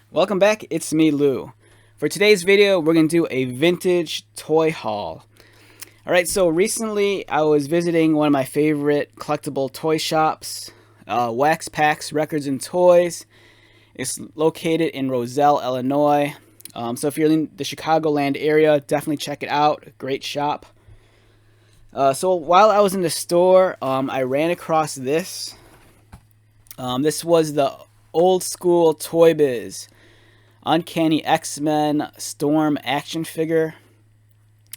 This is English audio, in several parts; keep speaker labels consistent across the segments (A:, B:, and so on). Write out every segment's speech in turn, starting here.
A: Welcome back, it's me, Lou. For today's video, we're going to do a vintage toy haul. Alright, so recently I was visiting one of my favorite collectible toy shops, Wax Packs Records and Toys. It's located in Roselle, Illinois. So if you're in the Chicagoland area, definitely check it out. Great shop. So while I was in the store, I ran across this. This was the old school Toybiz Uncanny X-Men Storm action figure,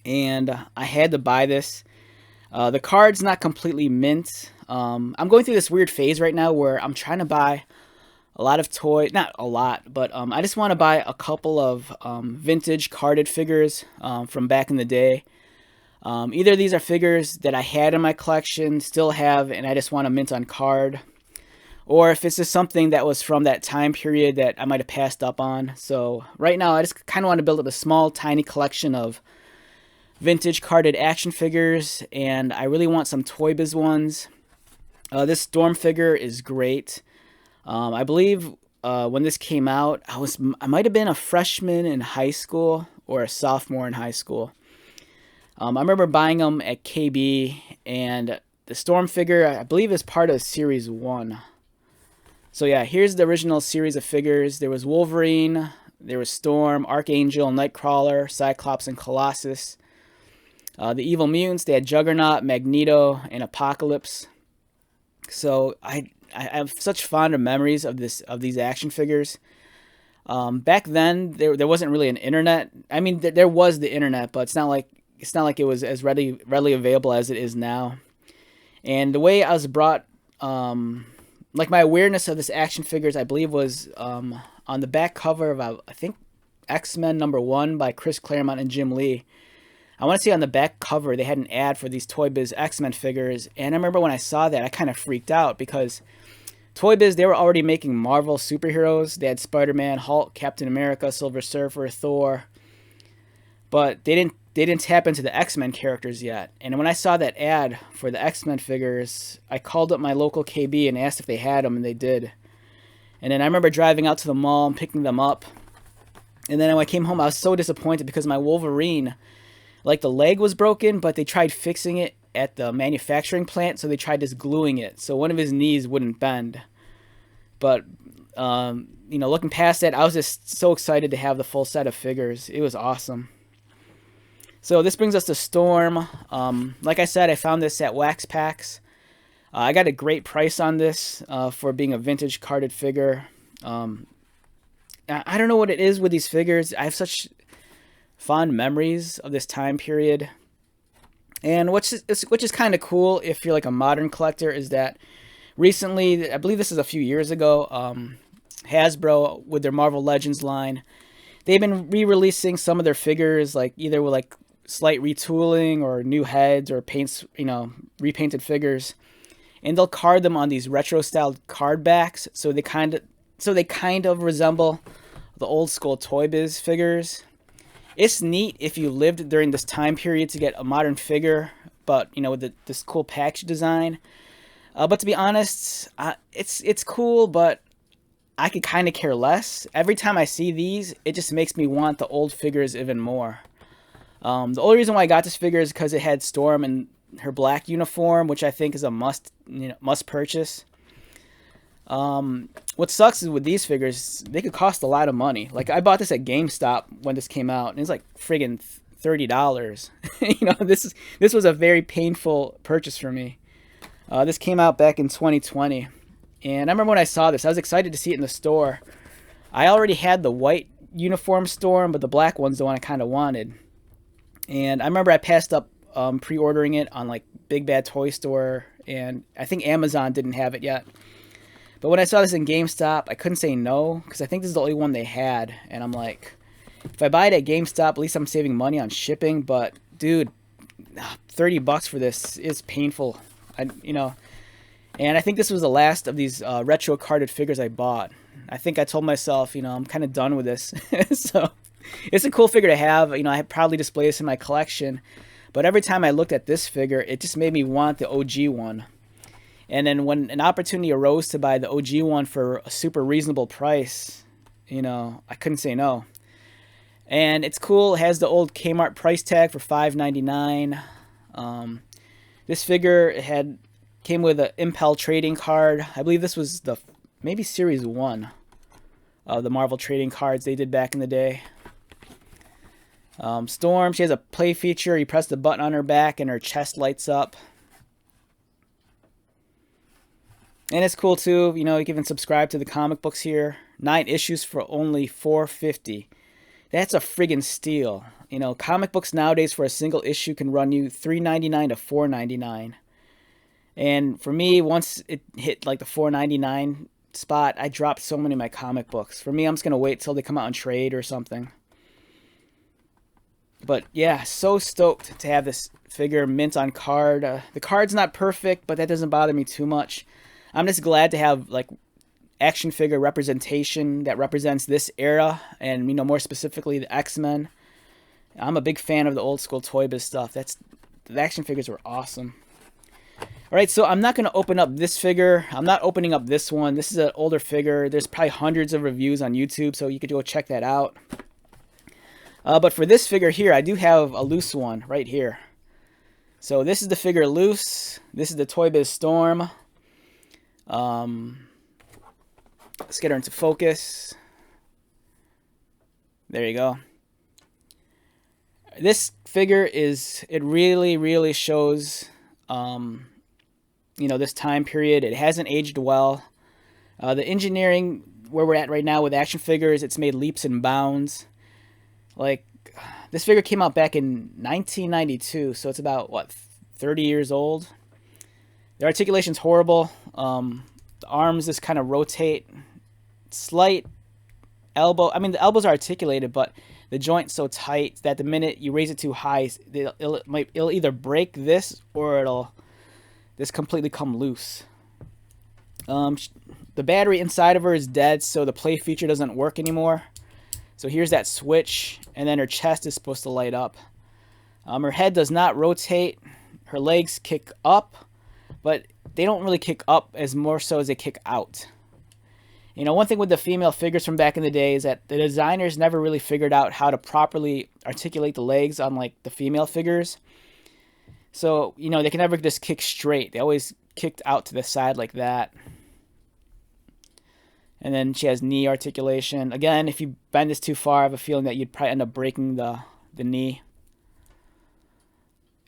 A: and I had to buy this. The card's not completely mint. I'm going through this weird phase right now where I'm trying to buy a lot of toys, not a lot, but I just want to buy a couple of vintage carded figures from back in the day. Either these are figures that I had in my collection, still have, and I just want to mint on card, or if it's just something that was from that time period that I might have passed up on. So right now I just kind of want to build up a small, tiny collection of vintage carded action figures, and I really want some Toybiz ones. This Storm figure is great. I believe when this came out, I might have been a freshman in high school or a sophomore in high school. I remember buying them at KB, and the Storm figure, I believe, is part of Series 1. So yeah, here's the original series of figures. There was Wolverine, there was Storm, Archangel, Nightcrawler, Cyclops, and Colossus. The Evil Mutants, they had Juggernaut, Magneto, and Apocalypse. So I have such fond memories of these action figures. Back then, there wasn't really an internet. I mean, there was the internet, but it's not like it was as readily available as it is now. And the way I was brought, like my awareness of this action figures, I believe, was on the back cover of I think X-Men #1 by Chris Claremont and Jim Lee. I want to say on the back cover they had an ad for these Toybiz X-Men figures, and I remember when I saw that I kind of freaked out because Toybiz, they were already making Marvel superheroes. They had Spider-Man, Hulk, Captain America, Silver Surfer, Thor, but they didn't tap into the X-Men characters yet. And when I saw that ad for the X-Men figures, I called up my local KB and asked if they had them, and they did. And then I remember driving out to the mall and picking them up. And then when I came home, I was so disappointed because my Wolverine, like, the leg was broken, but they tried fixing it at the manufacturing plant, so they tried just gluing it, so one of his knees wouldn't bend. But, looking past that, I was just so excited to have the full set of figures. It was awesome. So this brings us to Storm. Like I said, I found this at Wax Packs. I got a great price on this for being a vintage carded figure. I don't know what it is with these figures. I have such fond memories of this time period. And which is kind of cool if you're like a modern collector is that recently, I believe this is a few years ago, Hasbro with their Marvel Legends line, they've been re-releasing some of their figures, like either with like slight retooling or new heads or paints, repainted figures, and they'll card them on these retro styled card backs, so they kind of resemble the old school Toybiz figures. It's neat if you lived during this time period to get a modern figure, but with this cool package design. But to be honest, it's cool, but I could kind of care less. Every time I see these, it just makes me want the old figures even more. The only reason why I got this figure is because it had Storm in her black uniform, which I think is a must purchase. What sucks is with these figures, they could cost a lot of money. Like, I bought this at GameStop when this came out, and it's like friggin' $30. This was a very painful purchase for me. This came out back in 2020, and I remember when I saw this, I was excited to see it in the store. I already had the white uniform Storm, but the black one's the one I kind of wanted. And I remember I passed up pre-ordering it on like Big Bad Toy Store, and I think Amazon didn't have it yet. But when I saw this in GameStop, I couldn't say no, because I think this is the only one they had. And I'm like, if I buy it at GameStop, at least I'm saving money on shipping. But dude, $30 for this is painful. And I think this was the last of these retro carded figures I bought. I think I told myself, I'm kind of done with this. So it's a cool figure to have. I probably display this in my collection. But every time I looked at this figure, it just made me want the OG one. And then when an opportunity arose to buy the OG one for a super reasonable price, you know, I couldn't say no. And it's cool. It has the old Kmart price tag for $5.99. This figure came with an Impel trading card. I believe this was the maybe Series 1 of the Marvel trading cards they did back in the day. Storm, she has a play feature. You press the button on her back and her chest lights up. And it's cool too, you know, you can even subscribe to the comic books here. 9 issues for only $4.50. That's a friggin' steal. You know, comic books nowadays for a single issue can run you $3.99 to $4.99. And for me, once it hit like the $4.99 spot, I dropped so many of my comic books. For me, I'm just going to wait till they come out in trade or something. But yeah, so stoked to have this figure mint on card. The card's not perfect, but that doesn't bother me too much. I'm just glad to have like action figure representation that represents this era, and you know, more specifically the X-Men. I'm a big fan of the old school Toybiz stuff. The action figures were awesome. All right, so I'm not going to open up this figure. I'm not opening up this one. This is an older figure. There's probably hundreds of reviews on YouTube, so you could go check that out. But for this figure here, I do have a loose one right here. So this is the figure loose. This is the Toybiz Storm. Let's get her into focus. There you go. This figure it really shows, you know, this time period. It hasn't aged well. The engineering where we're at right now with action figures, it's made leaps and bounds. Like, this figure came out back in 1992, so it's about, what, 30 years old? The articulation's horrible. The arms just kind of rotate. Slight elbow. I mean, the elbows are articulated, but the joint's so tight that the minute you raise it too high, it'll either break this or it'll just completely come loose. The battery inside of her is dead, so the play feature doesn't work anymore. So here's that switch, and then her chest is supposed to light up. Her head does not rotate. Her legs kick up, but they don't really kick up as more so as they kick out. You know, one thing with the female figures from back in the day is that the designers never really figured out how to properly articulate the legs on like the female figures. So, you know, they can never just kick straight. They always kicked out to the side like that. And then she has knee articulation. Again, if you bend this too far, I have a feeling that you'd probably end up breaking the knee.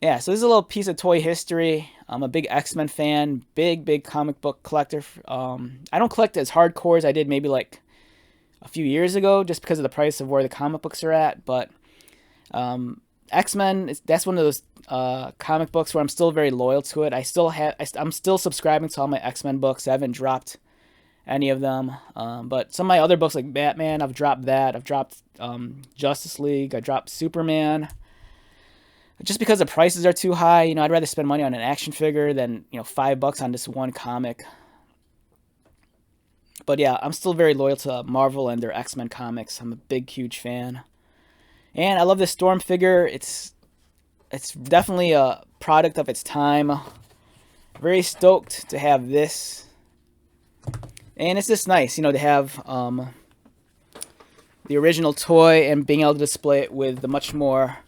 A: Yeah, so this is a little piece of toy history. I'm a big X-Men fan, big comic book collector. I don't collect as hardcore as I did maybe like a few years ago, just because of the price of where the comic books are at. But X-Men, that's one of those comic books where I'm still very loyal to it. I'm still subscribing to all my X-Men books. I haven't dropped any of them. But some of my other books like Batman, I've dropped that. I've dropped Justice League. I dropped Superman. Just because the prices are too high, you know, I'd rather spend money on an action figure than, you know, $5 on this one comic. But yeah, I'm still very loyal to Marvel and their X-Men comics. I'm a big, huge fan. And I love this Storm figure. It's definitely a product of its time. Very stoked to have this. And it's just nice, you know, to have the original toy and being able to display it with the much more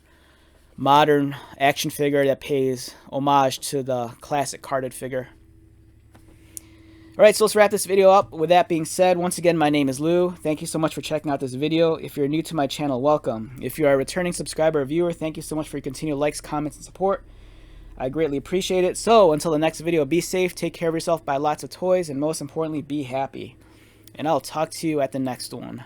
A: modern action figure that pays homage to the classic carded figure. Alright, so let's wrap this video up. With that being said, once again, my name is Lou. Thank you so much for checking out this video. If you're new to my channel, welcome. If you are a returning subscriber or viewer, thank you so much for your continued likes, comments, and support. I greatly appreciate it. So, until the next video, be safe, take care of yourself, buy lots of toys, and most importantly, be happy. And I'll talk to you at the next one.